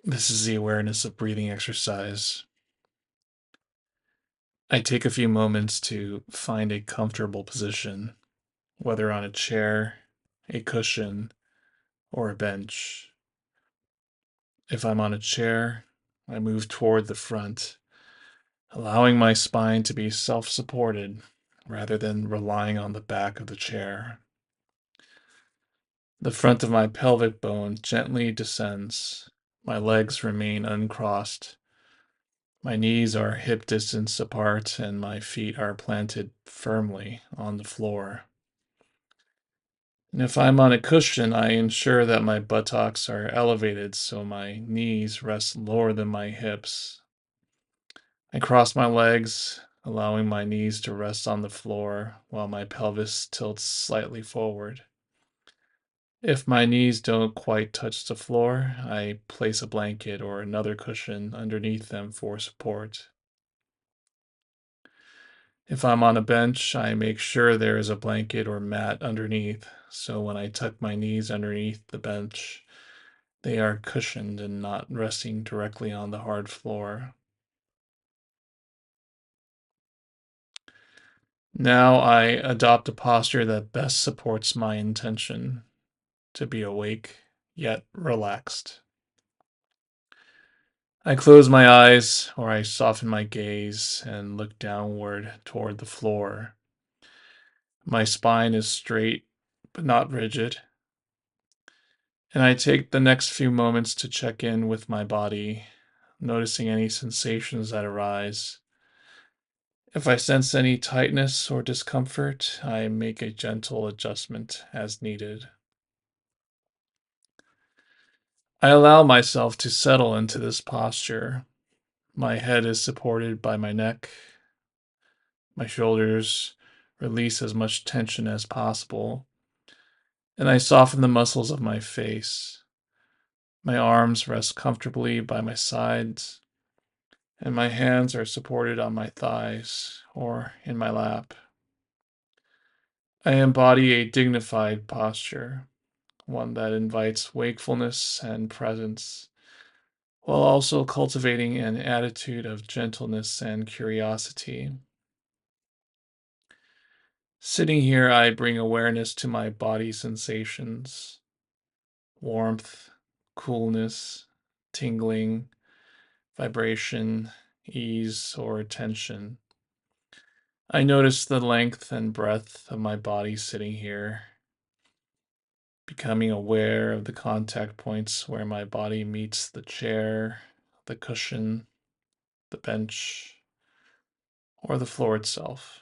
This is the awareness of breathing exercise. I take a few moments to find a comfortable position, whether on a chair, a cushion, or a bench. If I'm on a chair, I move toward the front, allowing my spine to be self supported rather than relying on the back of the chair. The front of my pelvic bone gently descends. My legs remain uncrossed. My knees are hip distance apart and my feet are planted firmly on the floor. And if I'm on a cushion, I ensure that my buttocks are elevated so my knees rest lower than my hips. I cross my legs, allowing my knees to rest on the floor while my pelvis tilts slightly forward. If my knees don't quite touch the floor, I place a blanket or another cushion underneath them for support. If I'm on a bench, I make sure there is a blanket or mat underneath, so when I tuck my knees underneath the bench, they are cushioned and not resting directly on the hard floor. Now I adopt a posture that best supports my intention to be awake yet relaxed. I close my eyes or I soften my gaze and look downward toward the floor. My spine is straight but not rigid, and I take the next few moments to check in with my body, noticing any sensations that arise. If I sense any tightness or discomfort, I make a gentle adjustment as needed. I allow myself to settle into this posture. My head is supported by my neck, my shoulders release as much tension as possible, and I soften the muscles of my face. My arms rest comfortably by my sides, and my hands are supported on my thighs or in my lap. I embody a dignified posture, one that invites wakefulness and presence, while also cultivating an attitude of gentleness and curiosity. Sitting here, I bring awareness to my body sensations: warmth, coolness, tingling, vibration, ease, or tension. I notice the length and breadth of my body sitting here, becoming aware of the contact points where my body meets the chair, the cushion, the bench, or the floor itself.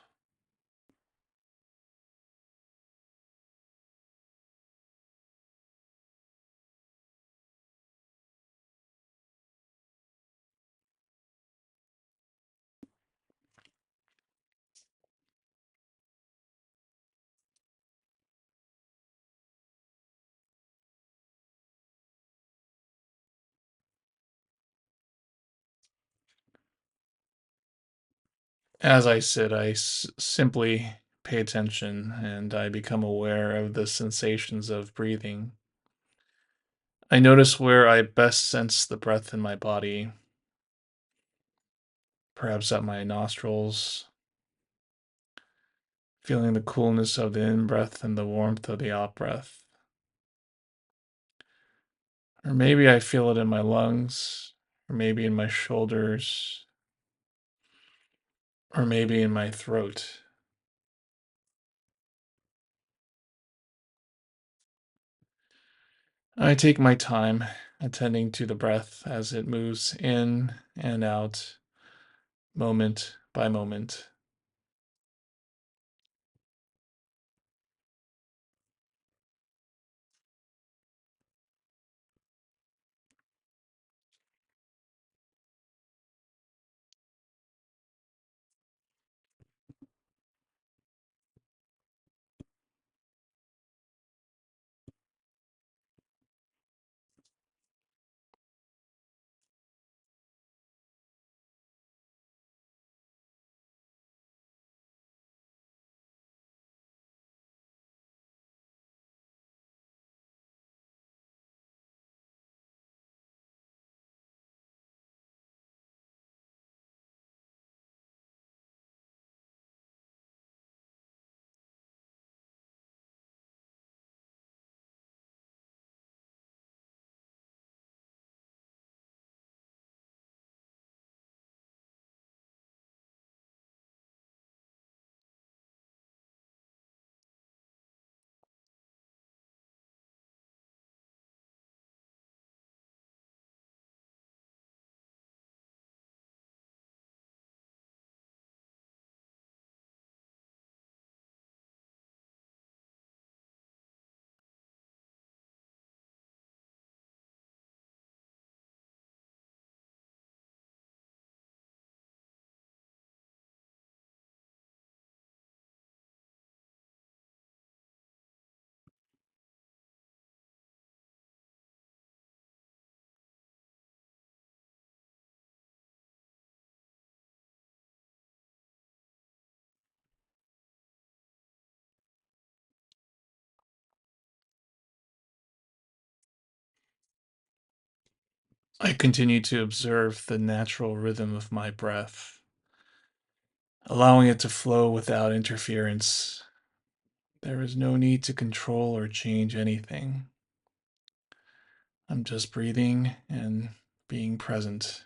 As I sit, simply pay attention and I become aware of the sensations of breathing. I notice where I best sense the breath in my body, perhaps at my nostrils, feeling the coolness of the in breath and the warmth of the out breath. Or maybe I feel it in my lungs, or maybe in my shoulders, or maybe in my throat. I take my time attending to the breath as it moves in and out, moment by moment. I continue to observe the natural rhythm of my breath, allowing it to flow without interference. There is no need to control or change anything. I'm just breathing and being present.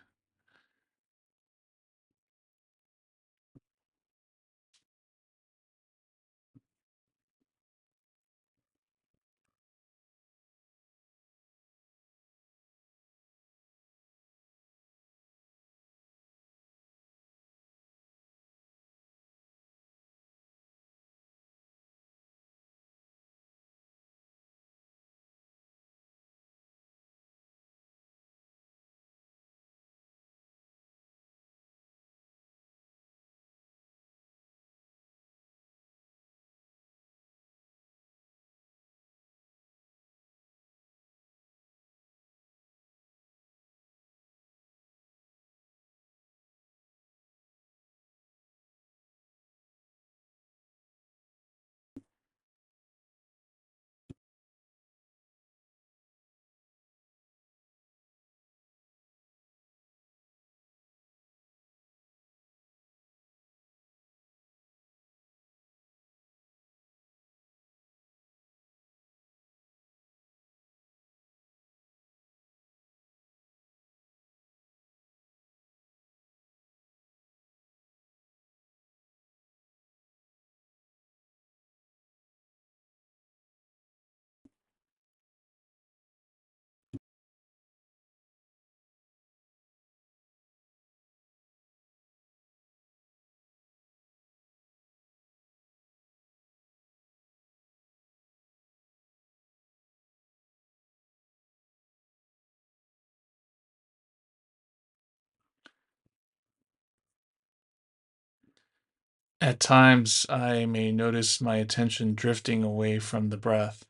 At times, I may notice my attention drifting away from the breath.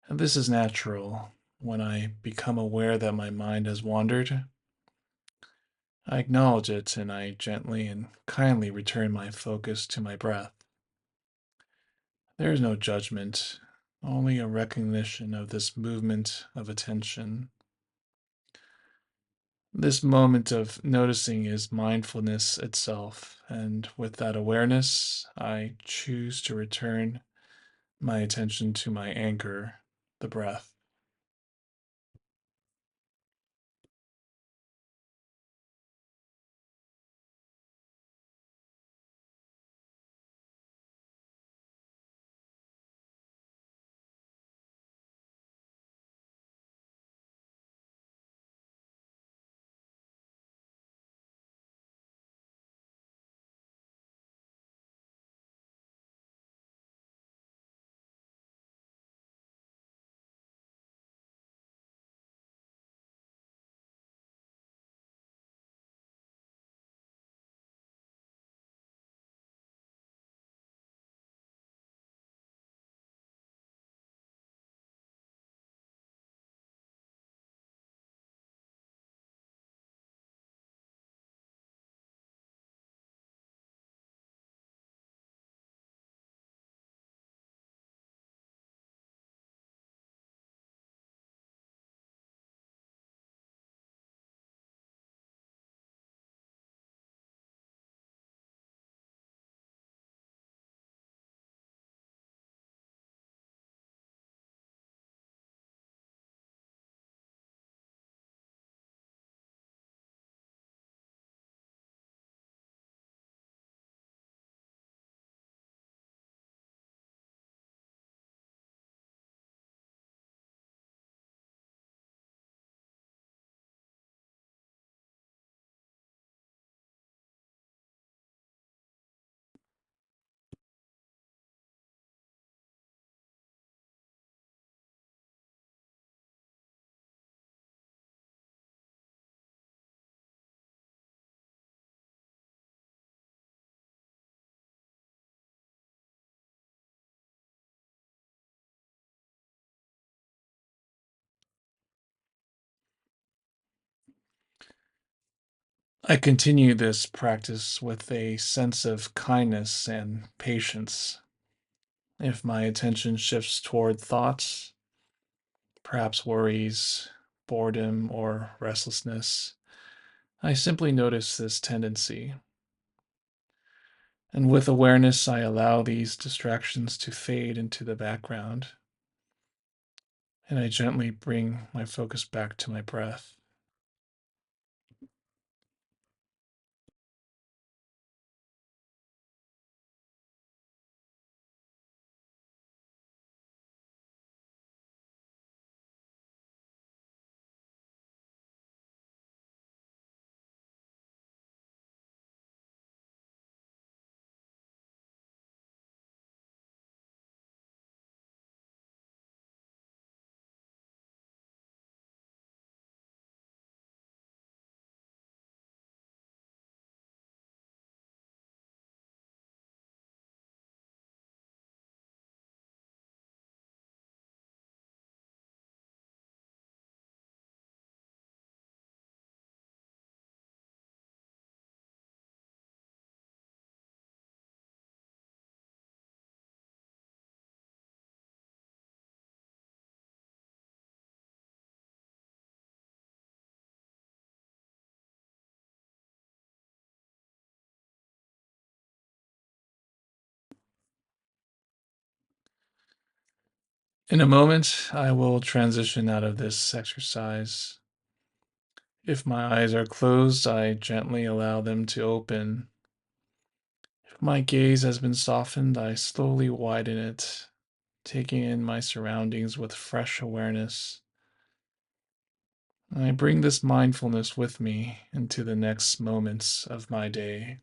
And this is natural. When I become aware that my mind has wandered, I acknowledge it and I gently and kindly return my focus to my breath. There is no judgment, only a recognition of this movement of attention. This moment of noticing is mindfulness itself, and with that awareness, I choose to return my attention to my anchor, the breath. I continue this practice with a sense of kindness and patience. If my attention shifts toward thoughts, perhaps worries, boredom, or restlessness, I simply notice this tendency. And with awareness, I allow these distractions to fade into the background, and I gently bring my focus back to my breath. In a moment, I will transition out of this exercise. If my eyes are closed, I gently allow them to open. If my gaze has been softened, I slowly widen it, taking in my surroundings with fresh awareness. I bring this mindfulness with me into the next moments of my day.